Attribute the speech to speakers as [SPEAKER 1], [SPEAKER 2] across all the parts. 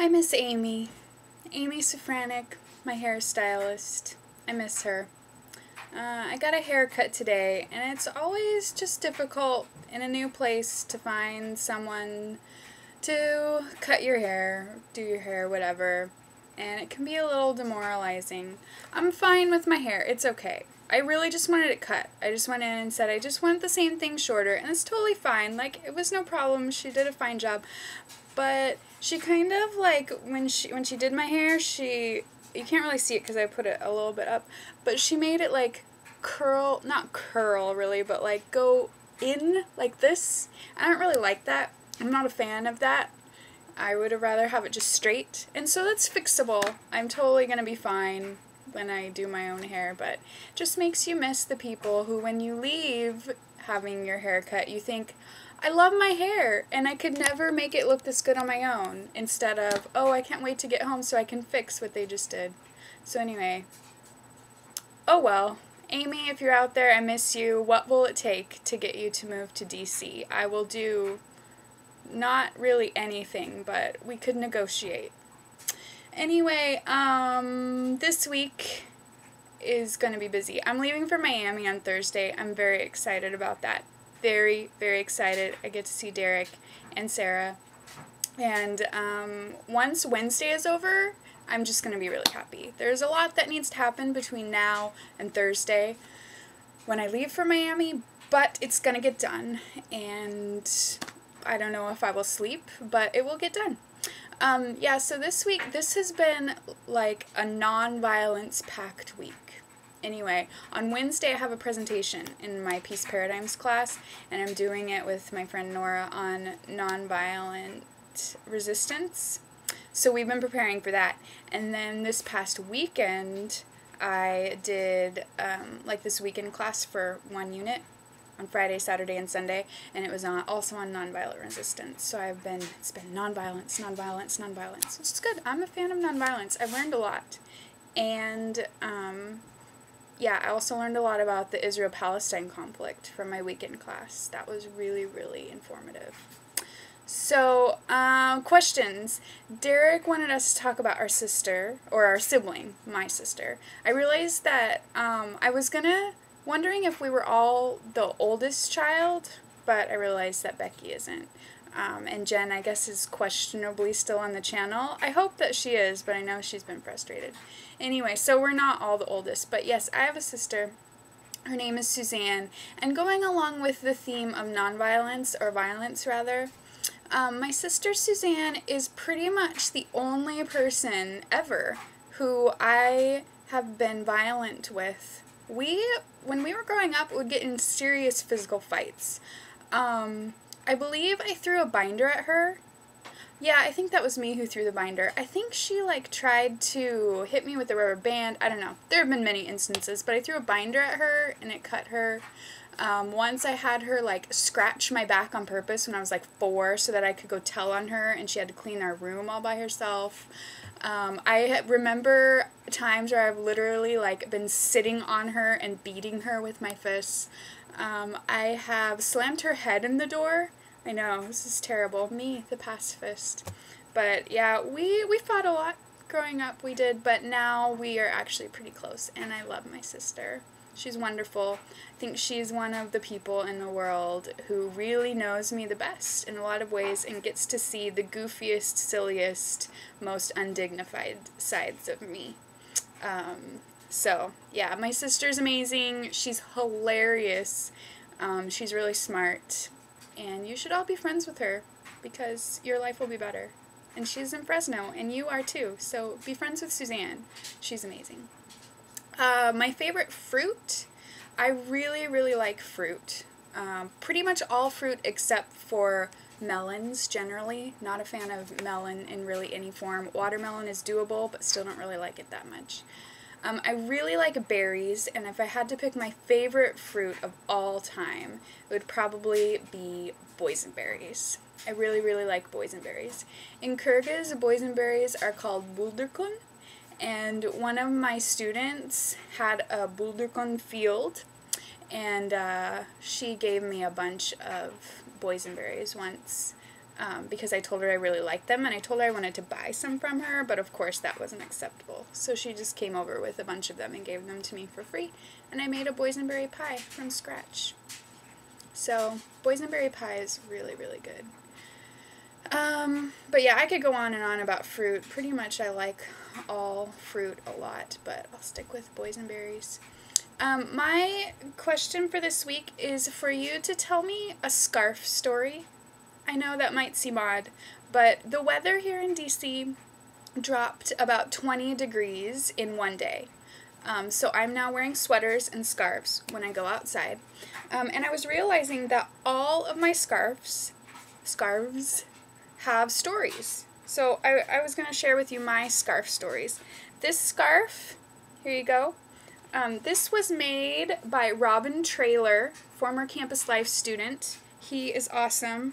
[SPEAKER 1] I miss Amy. Amy Safranek, my hairstylist. I miss her. I got a haircut today, and it's always just difficult in a new place to find someone to cut your hair, do your hair, whatever, and it can be a little demoralizing. I'm fine with my hair. It's okay. I really just wanted it cut. I just went in and said I just want the same thing shorter, and it's totally fine. Like, it was no problem. She did a fine job. But she kind of, like, when she did my hair, you can't really see it because I put it a little bit up, but she made it, like, curl, not curl, really, but, like, go in like this. I don't really like that. I'm not a fan of that. I would rather have it just straight, and so that's fixable. I'm totally gonna be fine when I do my own hair, but it just makes you miss the people who, when you leave having your hair cut, you think, I love my hair, and I could never make it look this good on my own, instead of, oh, I can't wait to get home so I can fix what they just did. So anyway, oh well. Amy, if you're out there, I miss you. What will it take to get you to move to DC? I will do not really anything, but we could negotiate. Anyway, this week is going to be busy. I'm leaving for Miami on Thursday. I'm very excited about that. Very, very excited. I get to see Derek and Sarah. And once Wednesday is over, I'm just going to be really happy. There's a lot that needs to happen between now and Thursday when I leave for Miami, but it's going to get done. And I don't know if I will sleep, but it will get done. Yeah, so this week, this has been like a non-violence packed week. Anyway, on Wednesday I have a presentation in my Peace Paradigms class, and I'm doing it with my friend Nora on nonviolent resistance. So we've been preparing for that. And then this past weekend, I did like this weekend class for one unit on Friday, Saturday, and Sunday, and it was also on nonviolent resistance. So it's been nonviolence, nonviolence, nonviolence. It's good. I'm a fan of nonviolence. I've learned a lot. And yeah, I also learned a lot about the Israel-Palestine conflict from my weekend class. That was really, really informative. So, questions. Derek wanted us to talk about our sister, or our sibling, my sister. I realized that I was wondering if we were all the oldest child, but I realized that Becky isn't. And Jen, I guess, is questionably still on the channel. I hope that she is, but I know she's been frustrated. Anyway, so we're not all the oldest, but yes, I have a sister. Her name is Suzanne, and going along with the theme of nonviolence, or violence rather, my sister Suzanne is pretty much the only person ever who I have been violent with. When we were growing up, would get in serious physical fights. I believe I threw a binder at her. Yeah, I think that was me who threw the binder. I think she, like, tried to hit me with a rubber band. I don't know. There have been many instances, but I threw a binder at her, and it cut her. Once I had her, like, scratch my back on purpose when I was, like, 4 so that I could go tell on her, and she had to clean our room all by herself. I remember times where I've literally, like, been sitting on her and beating her with my fists. I have slammed her head in the door. I know, this is terrible. Me, the pacifist. But yeah, we fought a lot growing up, we did, but now we are actually pretty close, and I love my sister. She's wonderful. I think she's one of the people in the world who really knows me the best in a lot of ways and gets to see the goofiest, silliest, most undignified sides of me. So, yeah, my sister's amazing. She's hilarious. She's really smart. And you should all be friends with her because your life will be better. And she's in Fresno, and you are too. So be friends with Suzanne. She's amazing. My favorite fruit, I really, really like fruit. Pretty much all fruit except for melons, generally. Not a fan of melon in really any form. Watermelon is doable, but still don't really like it that much. I really like berries, and if I had to pick my favorite fruit of all time, it would probably be boysenberries. I really, really like boysenberries. In Kyrgyz, boysenberries are called buldurkun, and one of my students had a buldurkun field, and she gave me a bunch of boysenberries once. because I told her I really liked them, and I told her I wanted to buy some from her, but of course that wasn't acceptable. So she just came over with a bunch of them and gave them to me for free, and I made a boysenberry pie from scratch. So boysenberry pie is really, really good. But yeah, I could go on and on about fruit. Pretty much I like all fruit a lot, but I'll stick with boysenberries. My question for this week is for you to tell me a scarf story. I know that might seem odd, but the weather here in DC dropped about 20 degrees in one day. So I'm now wearing sweaters and scarves when I go outside. And I was realizing that all of my scarves have stories. So I was going to share with you my scarf stories. This scarf, here you go. This was made by Robin Traylor, former Campus Life student. He is awesome.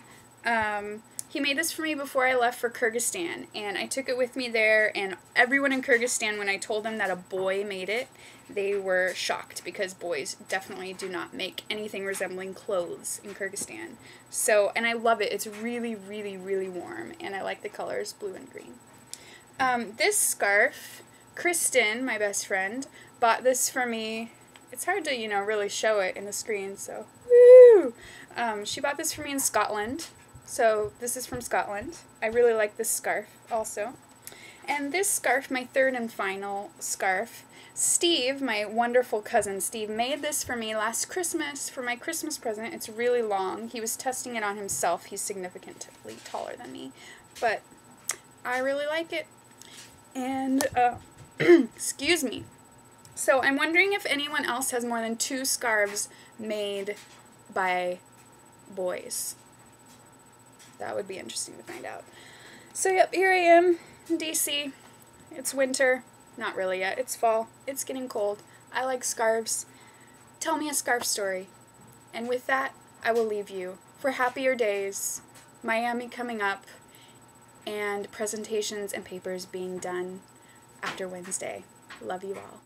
[SPEAKER 1] He made this for me before I left for Kyrgyzstan, and I took it with me there, and everyone in Kyrgyzstan, when I told them that a boy made it, they were shocked, because boys definitely do not make anything resembling clothes in Kyrgyzstan. So, and I love it. It's really, really, really warm, and I like the colors blue and green. This scarf, Kristen, my best friend, bought this for me. It's hard to, really show it in the screen, so woo! She bought this for me in Scotland. So this is from Scotland. I really like this scarf also. And this scarf, my third and final scarf, Steve, my wonderful cousin Steve, made this for me last Christmas for my Christmas present. It's really long. He was testing it on himself. He's significantly taller than me. But I really like it. And, excuse me. So I'm wondering if anyone else has more than 2 scarves made by boys. That would be interesting to find out. So yep, here I am in DC. It's winter. Not really yet. It's fall. It's getting cold. I like scarves. Tell me a scarf story. And with that, I will leave you for happier days, Miami coming up, and presentations and papers being done after Wednesday. Love you all.